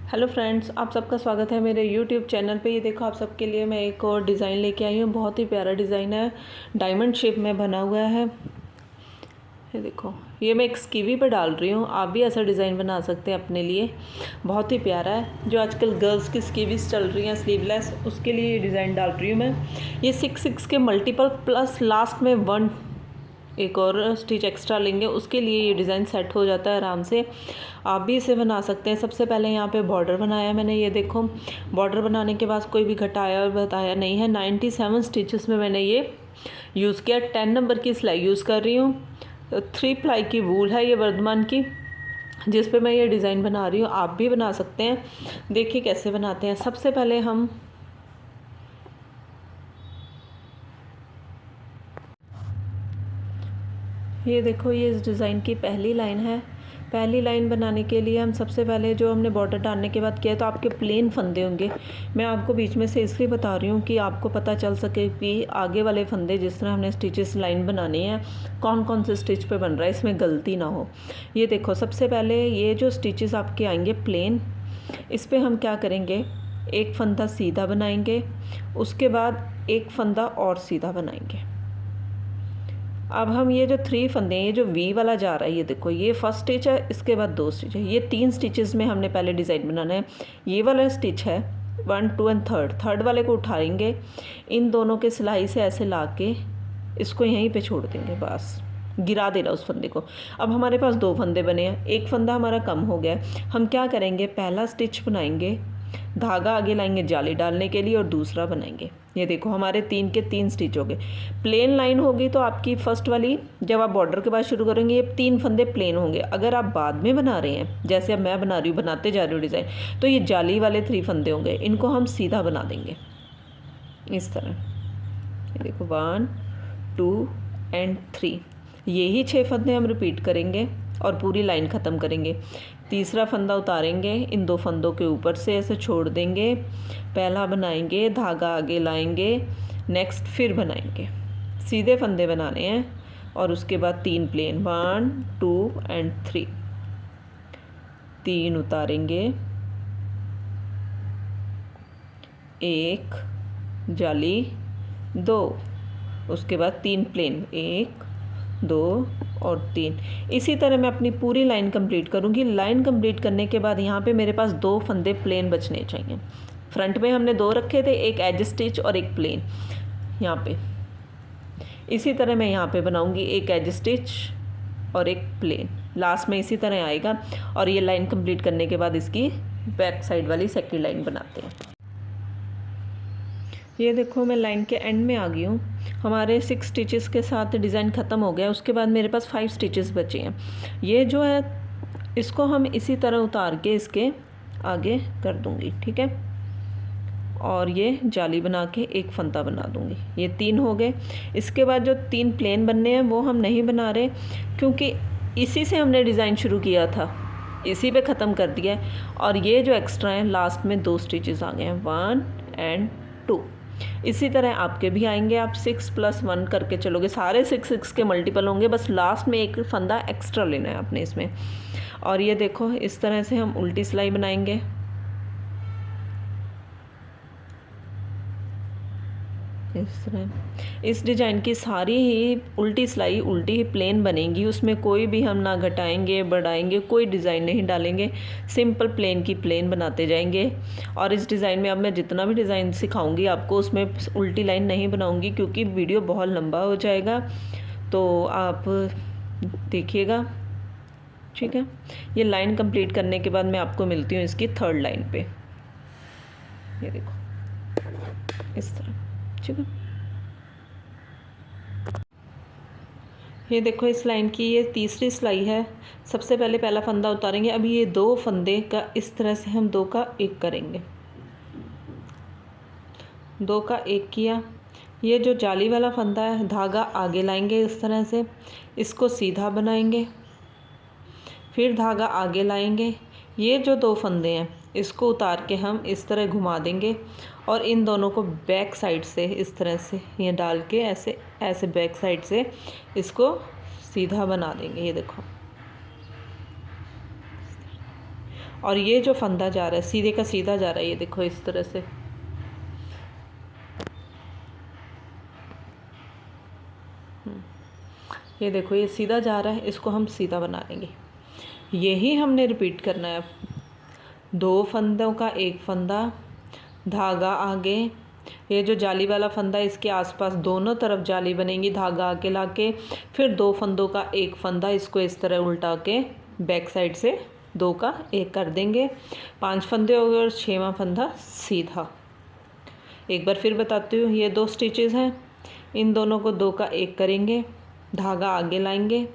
Hello friends, आप सबका स्वागत है मेरे यूट्यूब चैनल पे। ये देखो, आप सबके लिए मैं एक और डिज़ाइन लेके आई हूँ। बहुत ही प्यारा डिज़ाइन है, डायमंड शेप में बना हुआ है। ये देखो, ये मैं एक स्कीवी पे डाल रही हूँ। आप भी ऐसा डिज़ाइन बना सकते हैं अपने लिए। बहुत ही प्यारा है। जो आजकल गर्ल्स की स्कीवीज चल रही हैं स्लीवलेस, उसके लिए ये डिज़ाइन डाल रही हूँ मैं। ये 6 के मल्टीपल प्लस लास्ट में 1 एक और स्टिच एक्स्ट्रा लेंगे, उसके लिए ये डिज़ाइन सेट हो जाता है आराम से। आप भी इसे बना सकते हैं। सबसे पहले यहाँ पे बॉर्डर बनाया मैंने। ये देखो, बॉर्डर बनाने के बाद कोई भी घटाया और बताया नहीं है। 97 स्टिचेस में मैंने ये यूज़ किया। 10 नंबर की सिलाई यूज़ कर रही हूँ। 3 प्लाई की वूल है ये वर्धमान की, जिस पे मैं ये डिज़ाइन बना रही हूँ। आप भी बना सकते हैं। देखिए कैसे बनाते हैं। सबसे पहले हम ये देखो, ये इस डिज़ाइन की पहली लाइन है। पहली लाइन बनाने के लिए हम सबसे पहले जो हमने बॉर्डर डालने के बाद किया है, तो आपके प्लेन फंदे होंगे। मैं आपको बीच में से इसलिए बता रही हूँ कि आपको पता चल सके कि आगे वाले फंदे जिस तरह हमने स्टिचेस लाइन बनानी है, कौन कौन से स्टिच पे बन रहा है, इसमें गलती ना हो। ये देखो, सबसे पहले ये जो स्टिचेस आपके आएंगे प्लेन, इस पर हम क्या करेंगे, एक फंदा सीधा बनाएंगे, उसके बाद एक फंदा और सीधा बनाएंगे। अब हम ये जो 3 फंदे हैं, ये जो वी वाला जा रहा है, ये देखो, ये फर्स्ट स्टिच है, इसके बाद 2 स्टिच है। ये 3 स्टिचेस में हमने पहले डिज़ाइन बनाना है। ये वाला स्टिच है 1, 2 एंड थर्ड वाले को उठाएंगे, इन दोनों के सिलाई से ऐसे ला के इसको यहीं पे छोड़ देंगे, बस गिरा देना उस फंदे को। अब हमारे पास 2 फंदे बने हैं, एक फंदा हमारा कम हो गया। हम क्या करेंगे, पहला स्टिच बनाएंगे, धागा आगे लाएंगे जाली डालने के लिए, और दूसरा बनाएंगे। ये देखो, हमारे 3 के 3 स्टिच हो गए। प्लेन लाइन होगी तो आपकी फर्स्ट वाली, जब आप बॉर्डर के बाद शुरू करेंगे, ये 3 फंदे प्लेन होंगे। अगर आप बाद में बना रहे हैं, जैसे अब मैं बना रही हूँ, बनाते जा रही हूँ डिज़ाइन, तो ये जाली वाले 3 फंदे होंगे, इनको हम सीधा बना देंगे इस तरह। ये देखो, 1, 2 एंड 3, यही 6 फंदे हम रिपीट करेंगे और पूरी लाइन ख़त्म करेंगे। तीसरा फंदा उतारेंगे, इन 2 फंदों के ऊपर से ऐसे छोड़ देंगे, पहला बनाएंगे, धागा आगे लाएंगे, नेक्स्ट फिर बनाएंगे। सीधे फंदे बनाने हैं, और उसके बाद 3 प्लेन, 1, 2 एंड 3। 3 उतारेंगे, 1 जाली, 2, उसके बाद 3 प्लेन, 1, 2 और 3। इसी तरह मैं अपनी पूरी लाइन कंप्लीट करूँगी। लाइन कंप्लीट करने के बाद यहाँ पे मेरे पास 2 फंदे प्लेन बचने चाहिए। फ्रंट में हमने 2 रखे थे, एक एज स्टिच और एक प्लेन यहाँ पे। इसी तरह मैं यहाँ पे बनाऊँगी, एक एज स्टिच और एक प्लेन, लास्ट में इसी तरह आएगा। और ये लाइन कंप्लीट करने के बाद इसकी बैक साइड वाली सेकंड लाइन बनाते हैं। ये देखो, मैं लाइन के एंड में आ गई हूँ। हमारे 6 स्टिचेस के साथ डिज़ाइन ख़त्म हो गया। उसके बाद मेरे पास 5 स्टिचेस बचे हैं। ये जो है, इसको हम इसी तरह उतार के इसके आगे कर दूँगी, ठीक है। और ये जाली बना के एक फंदा बना दूँगी। ये 3 हो गए। इसके बाद जो 3 प्लेन बनने हैं वो हम नहीं बना रहे, क्योंकि इसी से हमने डिज़ाइन शुरू किया था, इसी पे ख़त्म कर दिया है। और ये जो एक्स्ट्रा हैं, लास्ट में 2 स्टिचेस आ गए हैं, 1 एंड 2। इसी तरह आपके भी आएंगे। आप 6 + 1 करके चलोगे, सारे 6 के मल्टीपल होंगे, बस लास्ट में एक फंदा एक्स्ट्रा लेना है आपने इसमें। और ये देखो, इस तरह से हम उल्टी सिलाई बनाएंगे। इस तरह इस डिज़ाइन की सारी ही उल्टी सिलाई, उल्टी ही प्लेन बनेगी। उसमें कोई भी हम ना घटाएंगे बढ़ाएंगे, कोई डिज़ाइन नहीं डालेंगे, सिंपल प्लेन की प्लेन बनाते जाएंगे। और इस डिज़ाइन में अब मैं जितना भी डिज़ाइन सिखाऊंगी आपको, उसमें उल्टी लाइन नहीं बनाऊंगी, क्योंकि वीडियो बहुत लंबा हो जाएगा। तो आप देखिएगा, ठीक है। ये लाइन कंप्लीट करने के बाद मैं आपको मिलती हूँ इसकी 3rd लाइन पे। ये देखो, इस तरह, ठीक है। ये देखो, इस लाइन की ये तीसरी सिलाई है। सबसे पहले पहला फंदा उतारेंगे। अभी ये 2 फंदे का इस तरह से हम 2 का 1 करेंगे। 2 का 1 किया। ये जो जाली वाला फंदा है, धागा आगे लाएंगे इस तरह से, इसको सीधा बनाएंगे, फिर धागा आगे लाएंगे। ये जो 2 फंदे हैं, इसको उतार के हम इस तरह घुमा देंगे, और इन दोनों को बैक साइड से इस तरह से ये डाल के ऐसे ऐसे बैक साइड से इसको सीधा बना देंगे। ये देखो, और ये जो फंदा जा रहा है सीधे का सीधा जा रहा है, ये देखो इस तरह से। ये देखो ये सीधा जा रहा है, इसको हम सीधा बना लेंगे। यही हमने रिपीट करना है। 2 फंदों का एक फंदा, धागा आगे, ये जो जाली वाला फंदा इसके आसपास दोनों तरफ जाली बनेगी, धागा आगे ला के, फिर 2 फंदों का एक फंदा, इसको इस तरह उल्टा के बैक साइड से 2 का 1 कर देंगे। 5 फंदे हो गए और 6वां फंदा सीधा। एक बार फिर बताती हूँ, ये 2 स्टिचेस हैं, इन दोनों को 2 का 1 करेंगे, धागा आगे लाएंगे,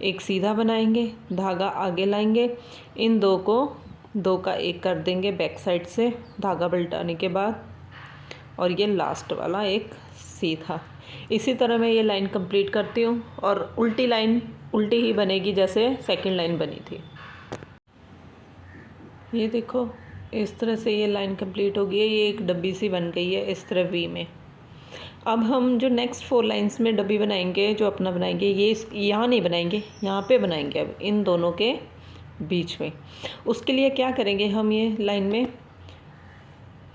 एक सीधा बनाएंगे, धागा आगे लाएंगे, इन 2 को 2 का 1 कर देंगे बैक साइड से धागा पलटाने के बाद, और ये लास्ट वाला एक सीधा। इसी तरह मैं ये लाइन कंप्लीट करती हूँ और उल्टी लाइन उल्टी ही बनेगी जैसे सेकंड लाइन बनी थी। ये देखो इस तरह से ये लाइन कंप्लीट हो गई है, ये एक डब्बी सी बन गई है इस तरह वी में। अब हम जो नेक्स्ट 4 लाइंस में डब्बी बनाएंगे, जो अपना बनाएंगे, ये यहाँ नहीं बनाएंगे, यहाँ पे बनाएंगे अब इन दोनों के बीच में। उसके लिए क्या करेंगे, हम ये लाइन में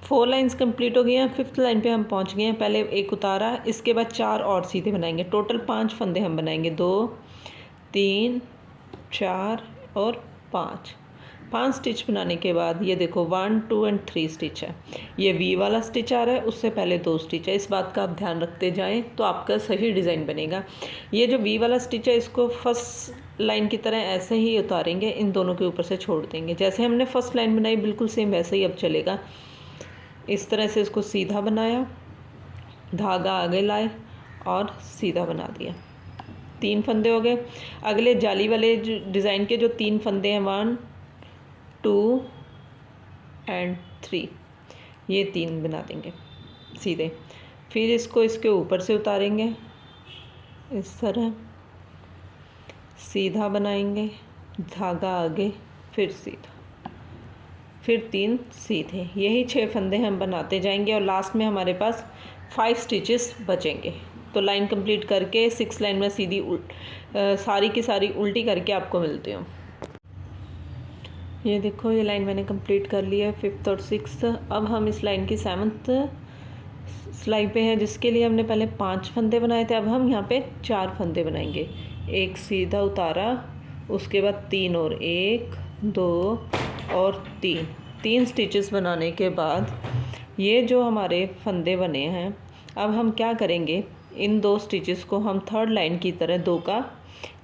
4 लाइंस कंप्लीट हो गई हैं, 5th लाइन पे हम पहुँच गए हैं। पहले एक उतारा, इसके बाद 4 और सीधे बनाएंगे, टोटल 5 फंदे हम बनाएंगे, 2 3 4 और 5 स्टिच बनाने के बाद ये देखो 1 2 एंड 3 स्टिच है। ये वी वाला स्टिच आ रहा है, उससे पहले 2 स्टिच है। इस बात का आप ध्यान रखते जाएं तो आपका सही डिज़ाइन बनेगा। ये जो वी वाला स्टिच है इसको फर्स्ट लाइन की तरह ऐसे ही उतारेंगे, इन दोनों के ऊपर से छोड़ देंगे। जैसे हमने फर्स्ट लाइन बनाई बिल्कुल सेम वैसे ही अब चलेगा। इस तरह से इसको सीधा बनाया, धागा आगे लाए और सीधा बना दिया। 3 फंदे हो गए। अगले जाली वाले डिज़ाइन के जो 3 फंदे हैं, 1 2 एंड 3, ये 3 बना देंगे सीधे। फिर इसको इसके ऊपर से उतारेंगे इस तरह, सीधा बनाएंगे, धागा आगे, फिर सीधा, फिर 3 सीधे। यही 6 फंदे हम बनाते जाएंगे और लास्ट में हमारे पास 5 स्टिचेस बचेंगे। तो लाइन कंप्लीट करके 6 लाइन में सीधी सारी की सारी उल्टी करके आपको मिलती हूँ। ये देखो ये लाइन मैंने कंप्लीट कर ली है, 5th और 6th। अब हम इस लाइन की 7th सिलाई पे है, जिसके लिए हमने पहले 5 फंदे बनाए थे। अब हम यहाँ पे 4 फंदे बनाएंगे। एक सीधा उतारा, उसके बाद 3 और 1 2 और 3 स्टिचेस बनाने के बाद ये जो हमारे फंदे बने हैं, अब हम क्या करेंगे, इन 2 स्टिचेस को हम 3rd लाइन की तरह 2 का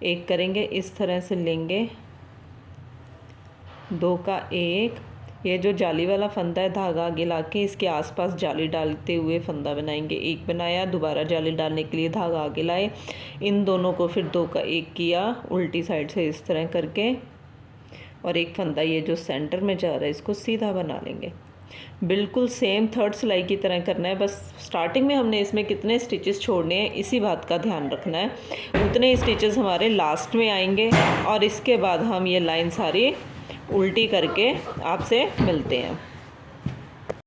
1 करेंगे। इस तरह से लेंगे, 2 का 1, ये जो जाली वाला फंदा है धागा आगे ला के इसके आसपास जाली डालते हुए फंदा बनाएंगे। 1 बनाया, दोबारा जाली डालने के लिए धागा आगे लाए, इन दोनों को फिर 2 का 1 किया उल्टी साइड से इस तरह करके, और एक फंदा ये जो सेंटर में जा रहा है इसको सीधा बना लेंगे। बिल्कुल सेम 3rd सिलाई की तरह करना है, बस स्टार्टिंग में हमने इसमें कितने स्टिचेस छोड़ने हैं इसी बात का ध्यान रखना है। उतने ही स्टिचेस हमारे लास्ट में आएंगे और इसके बाद हम ये लाइन सारी उल्टी करके आपसे मिलते हैं।